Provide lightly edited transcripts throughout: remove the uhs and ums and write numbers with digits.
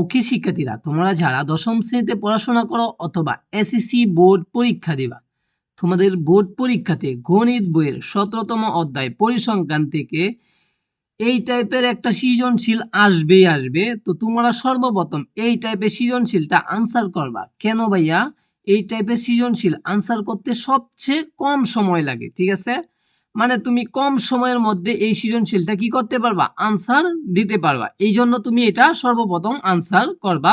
ওকে শিক্ষার্থীরা, তোমরা যারা দশম শ্রেণীতে পড়াশোনা করো অথবা এসএসসি বোর্ড পরীক্ষা দিবা, তোমাদের বোর্ড পরীক্ষাতে গণিত বইয়ের 17তম অধ্যায় পরিসংখ্যান থেকে এই টাইপের একটা সৃজনশীল আসবেই আসবে। তো তোমরা সর্বপ্রথম এই টাইপের সৃজনশীলটা আনসার করবা। কেন ভাইয়া? এই টাইপের সৃজনশীল আনসার করতে সবচেয়ে কম সময় লাগে, ঠিক আছে? মানে তুমি কম সময়ের মধ্যে এই সৃজনশীলটা কি করতে পারবা? আনসার দিতে পারবা। এই জন্য তুমি এটা সর্বপ্রথম আনসার করবা।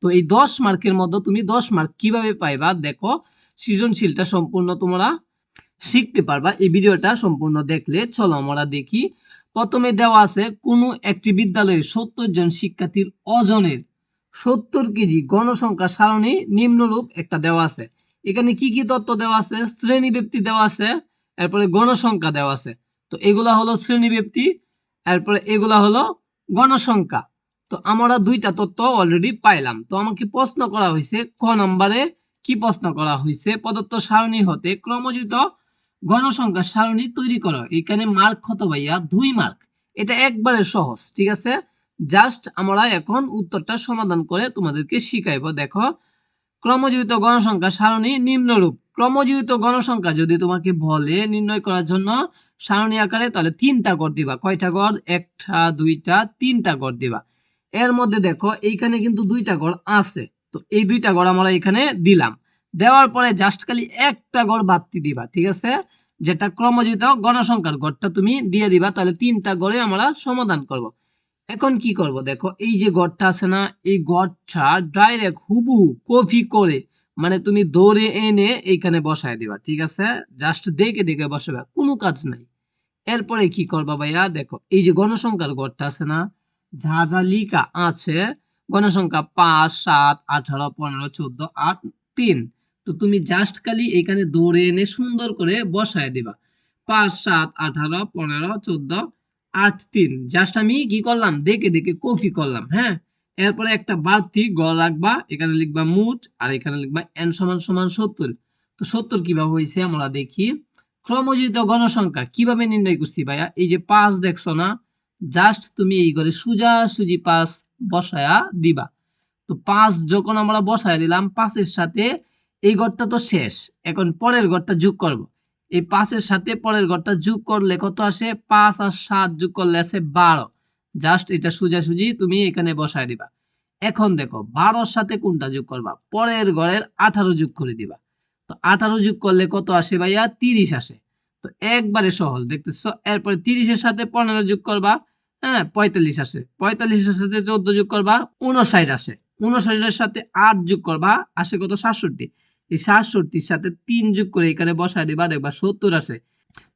তো এই 10 মার্কের মধ্যে তুমি 10 মার্ক কিভাবে পাইবা দেখো, সৃজনশীলটা সম্পূর্ণ তোমরা শিখতে পারবা এই ভিডিওটা সম্পূর্ণ দেখলে। চলো আমরা দেখি। প্রথমে দেওয়া আছে কোনো একটি বিদ্যালয়ে 70 জন শিক্ষার্থীর ওজনের 70 কেজি গণসংখ্যা সারণী নিম্নরূপ একটা দেওয়া আছে। এখানে কি কি তথ্য দেওয়া আছে? শ্রেণী ব্যক্তি দেওয়া আছে, এরপরে গণসংখ্যা দেওয়া আছে। তো এগুলা হলো শ্রেণী ব্যক্তি, এরপরে এগুলা হলো গণসংখ্যা। তো আমরা দুইটা তথ্য অলরেডি পাইলাম। তো আমাকে প্রশ্ন করা হয়েছে ক নম্বরে, কি প্রশ্ন করা হয়েছে? প্রদত্ত সারণী হতে ক্রমজিত গণসংখ্যা সারণী তৈরি করো। এখানে মার্ক কত ভাইয়া? 2 মার্ক। এটা একবারে সহজ, ঠিক আছে? জাস্ট আমরা এখন উত্তরটা সমাধান করে তোমাদেরকে শিখাইবো। দেখো, ক্রমজিত গণসংখ্যা সারণী নিম্নরূপ। ক্রমজিত গণসংখ্যা যদি তোমাকে বলে নির্ণয় করার জন্য সারণী আকারে, তাহলে 3টা গড় দিবা। কয়টা গড়? 1টা 2টা 3টা গড় দিবা। এর মধ্যে দেখো এইখানে কিন্তু 2টা গড় আছে, তো এই 2টা গড় আমরা এখানে দিলাম। দেওয়ার পরে জাস্ট খালি একটা গড় বাড়তি দিবা, ঠিক আছে? যেটা ক্রমজিত গণসংখ্যার গড়টা তুমি দিয়ে দিবা, তাহলে 3টা গড়ে আমরা সমাধান করব। এখন কি করব দেখো, এই যে গড়টা আছে না, এই গড়টা ডাইরেক্ট হুবহু কপি করে, মানে তুমি দৌড়ে এনে এইখানে বসায় দিবা, ঠিক আছে? জাস্ট দেখে দেখে বসাবে, কোনো কাজ নাই। এরপরে কি করবা ভাইয়া? দেখো, এই যে গণসংখ্যার গড়টা আছে না, যা যা লিখা আছে, গণসংখ্যা 5 7 18 15 14 8 3, তো তুমি জাস্ট খালি এখানে দৌড়ে এনে সুন্দর করে বসায় দিবা। 5 7 18 15 14 8 3, জাস্ট আমি কি করলাম? দেখে দেখে কপি করলাম, হ্যাঁ। এরপরে একটা বাড়তি গড় রাখবা, এখানে লিখবা মোট, আর এখানে লিখবা n সমান সমান 70। তো 70 কিভাবে হয়েছে আমরা দেখি। ক্রমজিত গণসংখ্যা কিভাবে নির্ণয় করছি ভাইয়া? এই যে 5 দেখছো না, জাস্ট তুমি এই করে সোজাসুজি 5 বসায়া দিবা। তো 5 যখন আমরা বসায় দিলাম, 5 এর সাথে এই ঘরটা তো শেষ, এখন পরের ঘরটা যোগ করব। এই 5 এর সাথে পরের ঘরটা যোগ করলে কত আসে? 5 আর 7 যোগ করলে আসে 12। জাস্ট এটা সোজাসুজি তুমি এখানে বসায় দিবা। এখন দেখো 12 এর সাথে কোনটা যোগ করবা? পরের ঘরের 18 যোগ করে দিবা। তো 18 যোগ করলে কত আসে ভাইয়া? 30 আসে। তো একবারে সহজ দেখতেছো। এরপরে 30 এর সাথে 15 যোগ করবা, হ্যাঁ 45 আসে। 45 এর সাথে 14 যোগ করবা, 59 আসে। 59 এর সাথে 8 যোগ করবা, আসে কত? 67। এই 67 এর সাথে 3 যোগ করে এখানে বসায় দিবা, দেখবা 70 আসে।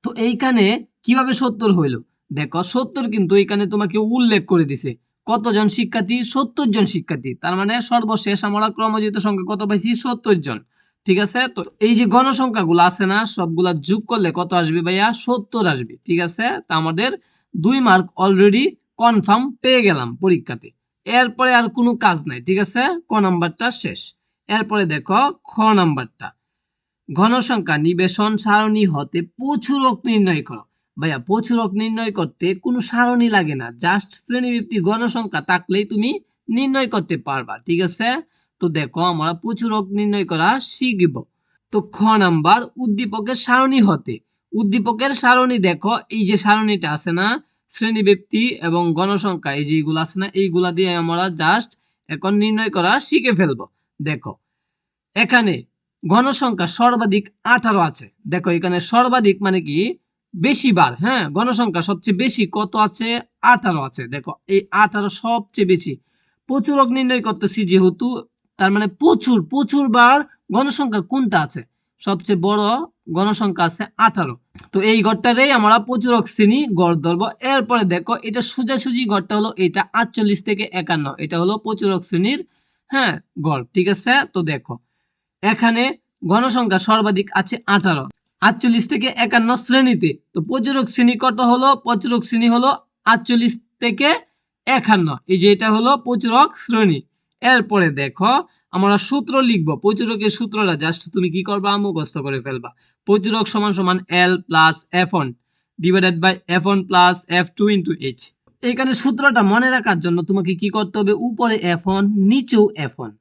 তো এইখানে কিভাবে 70 হইলো? দেখো 70 কিন্তু এখানে তোমাকে উল্লেখ করে দিছে কতজন শিক্ষার্থী? 70 জন শিক্ষার্থী। তার মানে সর্বশেষ আমরা ক্রমজিত সংখ্যা কত পাইছি? 70 জন, ঠিক আছে? তো এই যে গণসংখ্যাগুলো আছে না, সবগুলা যোগ করলে কত আসবে ভাইয়া? 70 আসবে, ঠিক আছে? তা আমাদের 2 মার্ক অলরেডি কনফার্ম পেয়ে গেলাম পরীক্ষাতে। এরপরে আর কোনো কাজ নাই, ঠিক আছে? ক নাম্বারটা শেষ। এরপরে দেখো খ নাম্বারটা, ঘনসংখ্যা নিবেশন সারণী হতে প্রচুরক নির্ণয় করো। ভাইয়া প্রচুরক নির্ণয় করতে কোনো সারণী লাগে না, জাস্ট শ্রেণীবৃত্তির গণসংখ্যা থাকলেই তুমি নির্ণয় করতে পারবা, ঠিক আছে? তো দেখো আমরা প্রচুরক নির্ণয় করা শিখব। তো খ নাম্বার, উদ্দীপকের সারণী হতে। উদ্দীপকের সারণী দেখো, এই যে সারণীটা আছে না, শ্রেণীবৃত্তি এবং গণসংখ্যা, এই যে এইগুলো আছে না, এইগুলা দিয়ে আমরা জাস্ট এখন নির্ণয় করা শিখে ফেলবো। দেখো এখানে গণসংখ্যা সর্বাধিক 18 আছে। দেখো এখানে সর্বাধিক মানে কি? বেশি বার, হ্যাঁ। গণসংখ্যা সবচেয়ে বেশি কত আছে? 18 আছে। দেখো এই 18 সবচেয়ে বেশি। প্রচুরক নির্ণয় করতেছি যেহেতু, তার মানে প্রচুর প্রচুর বার গণসংখ্যা কোনটা আছে? সবচেয়ে বড় গণসংখ্যা আছে 18। তো এই গড়টারেই আমরা প্রচুরক শ্রেণী গড় ধরবো। এরপরে দেখো এটা সোজাসুজি গড়টা হলো এটা 48 থেকে 51, এটা হলো প্রচুরক শ্রেণীর, হ্যাঁ, গড়, ঠিক আছে? তো দেখো এখানে গণসংখ্যা সর্বাধিক আছে 18, 48 থেকে 51 শ্রেণীতে। তো প্রচুরক শ্রেণী কত হলো? প্রচুরক শ্রেণী হলো 48 থেকে 51, এই যে এটা হলো প্রচুরক শ্রেণী। এরপরে দেখো আমরা সূত্র লিখবো। প্রচুরকের সূত্রটা জাস্ট তুমি কি করবা? মুখস্থ করে ফেলবা। প্রচুরক সমান সমান L plus F1 divided by F1 plus F2 into H। এখানে সূত্রটা মনে রাখার জন্য তোমাকে কি করতে হবে, উপরে F1 নিচেও F1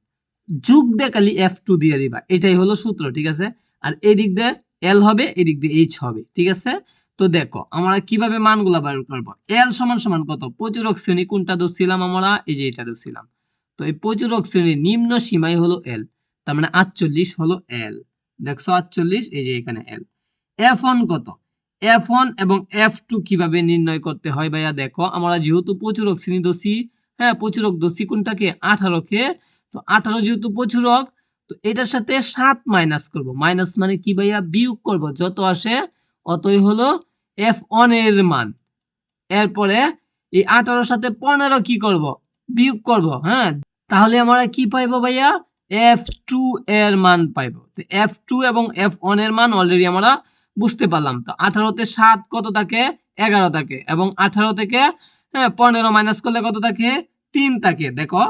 যোগ দিয়ে খালি F2 দিয়ে দিবা, এটাই হলো সূত্র, ঠিক আছে। আর এদিক দিয়ে L হবে, এদিক দিয়ে H হবে, ঠিক আছে। তো দেখো আমরা কিভাবে মানগুলা বের করব। L সমান সমান কত, প্রচুরক শ্রেণী কোনটা ধরছিলাম আমরা, এই যে এটা ধরছিলাম। তো এই প্রচুরক শ্রেণীর নিম্ন সীমাই হলো L, তার মানে 48 হলো L। দেখছো 48, এই যে এখানে L। F1 কত, F1 এবং F2 কিভাবে নির্ণয় করতে হয় ভাইয়া, দেখো আমরা যেহেতু প্রচুরক শ্রেণী ধরছি, হ্যাঁ প্রচুরক ধরছি কোনটাকে, 18 কে। তো 18 যেহেতু প্রচুরক, তো এটার সাথে 7 মাইনাস করব। মাইনাস মানে কি ভাইয়া, বিয়োগ করব, যত আসে অতই হলো F1 এর মান। এরপরে এই 18 সাথে 15 কি করব, বিয়োগ করব, হ্যাঁ। তাহলে আমরা কি পাইবো ভাইয়া, F2 এর মান পাইবো। তো F2 এবং F1 এর মান অলরেডি আমরা বুঝতে পারলাম। তো 18 তে 7 কত থাকে, 11 থাকে, এবং 18 থেকে 15 মাইনাস করলে কত থাকে, 3 থাকে। দেখো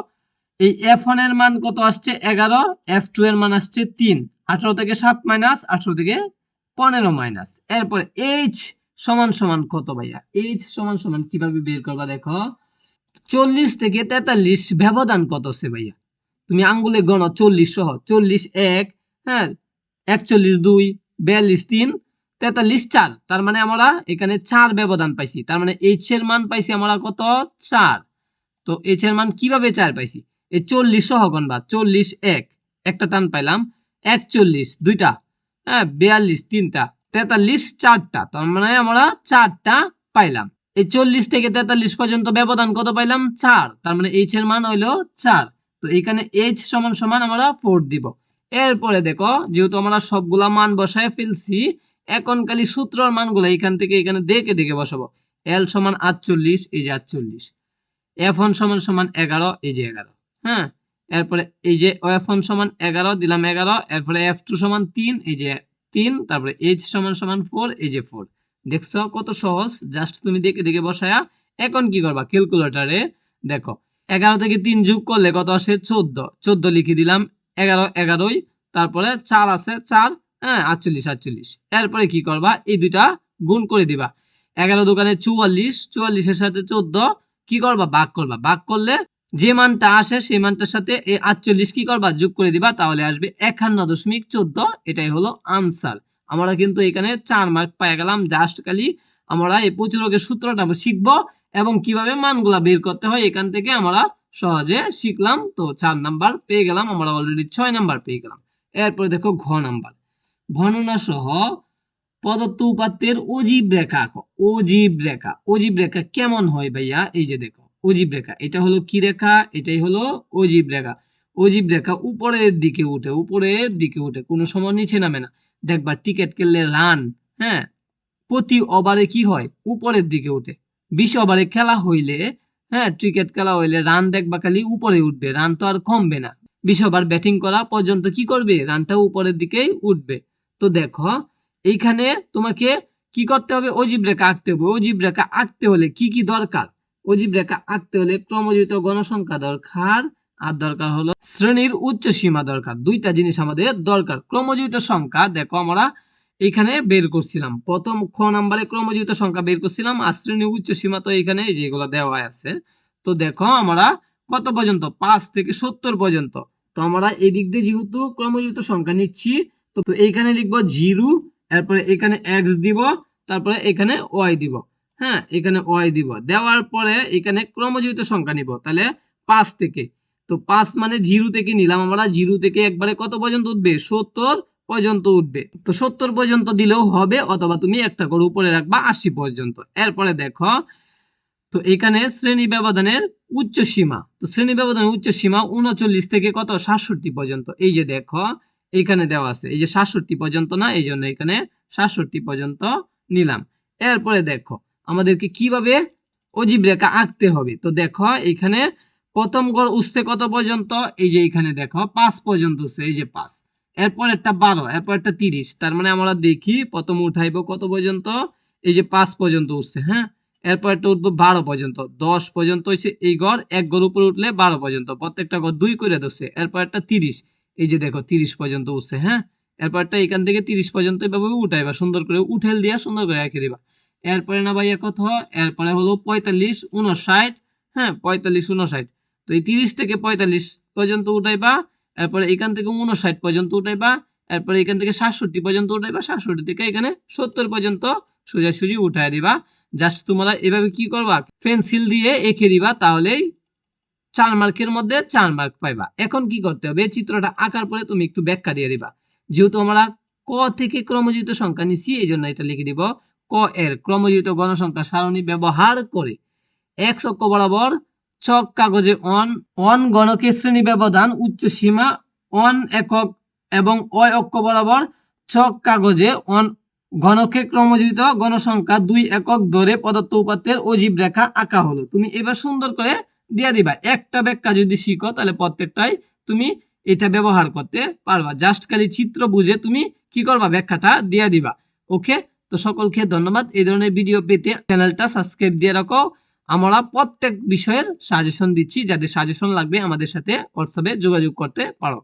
এই F1 এর মান কত আসছে, 11, F2 এর মান আসছে 3। 18 থেকে 7 মাইনাস, 18 থেকে 15 মাইনাস। এরপরে H সমান সমান কত ভাইয়া, H সমান সমান কিভাবে বের করবা, দেখো 40 থেকে 43 ব্যবধান কত আছে ভাইয়া, তুমি আঙ্গুলে গণো 40 সহ, 40 1, হ্যাঁ 41 2, 42 3, 43 4, তার মানে আমরা এখানে 4 ব্যবধান পাইছি। তার মানে H এর মান পাইছি আমরা কত, 4। তো H এর মান কিভাবে 4 পাইছি, এই 40 সহ গণবা, 40 1, একটা টান পাইলাম, 41 দুইটা, হ্যাঁ 42 তিনটা, 43 চারটা, তার মানে আমরা 4টা পাইলাম। এই 40 থেকে 43 পর্যন্ত ব্যবধান কত পাইলাম, 4, তার মানে H এর মান হইলো 4। তো এখানে H সমান সমান আমরা 4 দিব। এরপরে দেখো যেহেতু আমরা সবগুলা মান বসায় ফেলছি, এখন খালি সূত্রের মানগুলো এখান থেকে এখানে দেখে দেখে বসাবো। L সমান 48, এই যে 48, F1 সমান সমান 11, এই যে 11, হ্যাঁ। এরপরে এই যে F1 সমান 11 দিলাম 11, এরপরে F2 সমান 3, এই যে 3, তারপরে H সমান সমান 4, এই যে 4। দেখছো কত সহজ, জাস্ট তুমি দেখে দেখে বসায়া এখন কি করবা, ক্যালকুলেটরে দেখো 11 থেকে 3 যোগ করলে কত আসে, 14, 14 লিখে দিলাম, 11 11ই, তারপরে 4 আছে 4, হ্যাঁ 48 48। এরপরে কি করবা, এই দুইটা গুণ করে দিবা, 11 দোকানে 44, 44 এর সাথে 14 কি করবা, ভাগ করবা, ভাগ করলে যে মানটা আসে সেই মানটার সাথে এই 48 কি করবা, যোগ করে দিবা, তাহলে আসবে 51.14। এটাই হলো আনসার। আমরা কিন্তু এখানে 4 মার্ক পেয়ে গেলাম। জাস্ট খালি আমরা এই প্রচুরকের সূত্রটা শিখবো এবং কিভাবে মানগুলা বের করতে হয় এখান থেকে আমরা সহজে শিখলাম। তো 4 নাম্বার পেয়ে গেলাম, আমরা অলরেডি 6 নাম্বার পেয়ে গেলাম। এরপরে দেখো ঘ নাম্বার, বর্ণনা সহ প্রদত্ত উপাত্তের অজীব রেখা আঁকো। অজীব রেখা, অজীব রেখা কেমন হয় ভাইয়া, এই যে দেখো অজীব রেখা, এটা হলো কি রেখা, এটাই হলো অজীব রেখা। অজীব রেখা উপরের দিকে উঠে, উপরের দিকে উঠে, কোনো সময় নিচে নামে না। দেখবা টিকেট কিনলে রান, হ্যাঁ প্রতি ওভারে কি হয়, উপরের দিকে উঠে। 20 ওভারে খেলা হইলে, হ্যাঁ ক্রিকেট খেলা হইলে রান দেখবা খালি উপরে উঠবে, রান তো আর কমবে না। 20 ওভার ব্যাটিং করা পর্যন্ত কি করবে, রানটা উপরের দিকেই উঠবে। তো দেখো এইখানে তোমাকে কি করতে হবে, অজীব রেখা আঁকতে হবে। অজীব রেখা আঁকতে হলে কি কি দরকার, অজীব রেখা আঁকতে হলে ক্রমযুক্ত গণসংখ্যা দরকার, আর দরকার হলো শ্রেণীর উচ্চ সীমা দরকার। দুইটা জিনিস আমাদের দরকার। ক্রমযুক্ত সংখ্যা দেখো আমরা এখানে বের করছিলাম, প্রথম খ নাম্বারে ক্রমযুক্ত সংখ্যা বের করছিলাম, আর শ্রেণীর উচ্চ সীমা তো এখানে যেগুলো দেওয়া আছে। তো দেখো আমরা কত পর্যন্ত, 5 থেকে 70 পর্যন্ত। তো আমরা এদিক দিয়ে যেহেতু ক্রমযুক্ত সংখ্যা নিচ্ছি, তো এইখানে লিখবো 0, এরপরে এখানে x দিব, তারপরে এখানে y দিব, হ্যাঁ এখানে y দিব, দেওয়ার পরে এখানে ক্রমযুক্ত সংখ্যা নিব, তাহলে 5 থেকে। তো 5 মানে 0 থেকে নিলাম আমরা, 0 থেকে একবারে কত পর্যন্ত উঠবে, 70 পর্যন্ত উঠবে। তো 70 পর্যন্ত দিলেও হবে, অথবা তুমি একটা করে উপরে রাখবা 80 পর্যন্ত। এরপরে দেখো তো এখানে শ্রেণী ব্যবধানের উচ্চ সীমা, তো শ্রেণী ব্যবধানের উচ্চ সীমা 39 থেকে কত, 67 পর্যন্ত। এই যে দেখো এখানে দেওয়া আছে, এই যে 67 পর্যন্ত না, এই জন্য এখানে 67 পর্যন্ত নিলাম। এরপরে দেখো আমাদেরকে কিভাবে অজীব রেখা আঁকতে হবে। তো দেখো এখানে প্রথম গড় উঠছে কত পর্যন্ত, এই যে এখানে দেখো 5 পর্যন্ত উঠছে, এই যে 5, এরপর একটা 12, এরপর একটা 30, তার মানে আমরা দেখি প্রথম উঠাইবো কত পর্যন্ত, এই যে 5 পর্যন্ত উঠছে, হ্যাঁ এরপর একটা উঠবো 12 পর্যন্ত, 10 পর্যন্ত হয়েছে এই গড়, এক গড় উপরে উঠলে 12 পর্যন্ত, প্রত্যেকটা গড় 2 করে ধরছে। এরপর একটা 30, এই যে দেখো 30 পর্যন্ত উঠছে, হ্যাঁ এরপর একটা এখান থেকে 30 পর্যন্ত এভাবে উঠাইবা, সুন্দর করে উঠেল দিয়া সুন্দর করে রেখে দিবা। এরপরে না ভাইয়া কত, এরপরে হলো 45 59, হ্যাঁ 45 59। তো এই 30 থেকে 45 পর্যন্ত উঠাইবা, এরপরে এখান থেকে 59 পর্যন্ত উঠাইবা, এরপরে এখান থেকে 67 পর্যন্ত উঠাইবা, 67 থেকে এখানে 70 পর্যন্ত সোজাসুজি উঠাই দিবা। জাস্ট তোমরা এভাবে কি করবা, পেন্সিল দিয়ে এঁকে দিবা, তাহলেই 4 মার্কের মধ্যে 4 মার্ক পাইবা। এখন কি করতে হবে, চিত্রটা আঁকার পরে তুমি একটু ব্যাখ্যা দিয়ে দিবা। যেহেতু আমরা ক থেকে ক্রমজিত সংখ্যা নিছি, এই জন্য এটা লিখে দিব, ক এর ক্রমজিত গণসংখ্যা সারণী ব্যবহার করে x অক্ষ বরাবর চক কাগজে অন গণকের শ্রেণী ব্যবধান উচ্চ সীমা অন একক এবং অয় অক্ষ বরাবর চক কাগজে ঘনকে ক্রমজিত গণসংখ্যা 2 একক ধরে প্রদত্ত উপাত্তের অজীব রেখা আঁকা হলো। তুমি এবার সুন্দর করে দিয়ে দিবা। একটা ব্যাখ্যা যদি শিখো তাহলে প্রত্যেকটাই তুমি এটা ব্যবহার করতে পারবা। জাস্ট খালি চিত্র বুঝে তুমি কি করবা, ব্যাখ্যাটা দিয়ে দিবা। ওকে, তো সকলকে ধন্যবাদ। এই ধরনের ভিডিও পেতে চ্যানেলটা সাবস্ক্রাইব দিয়ে রাখো। আমরা প্রত্যেক বিষয়ের সাজেশন দিচ্ছি, যাদের সাজেশন লাগবে আমাদের সাথে হোয়াটসঅ্যাপে যোগাযোগ করতে পারো।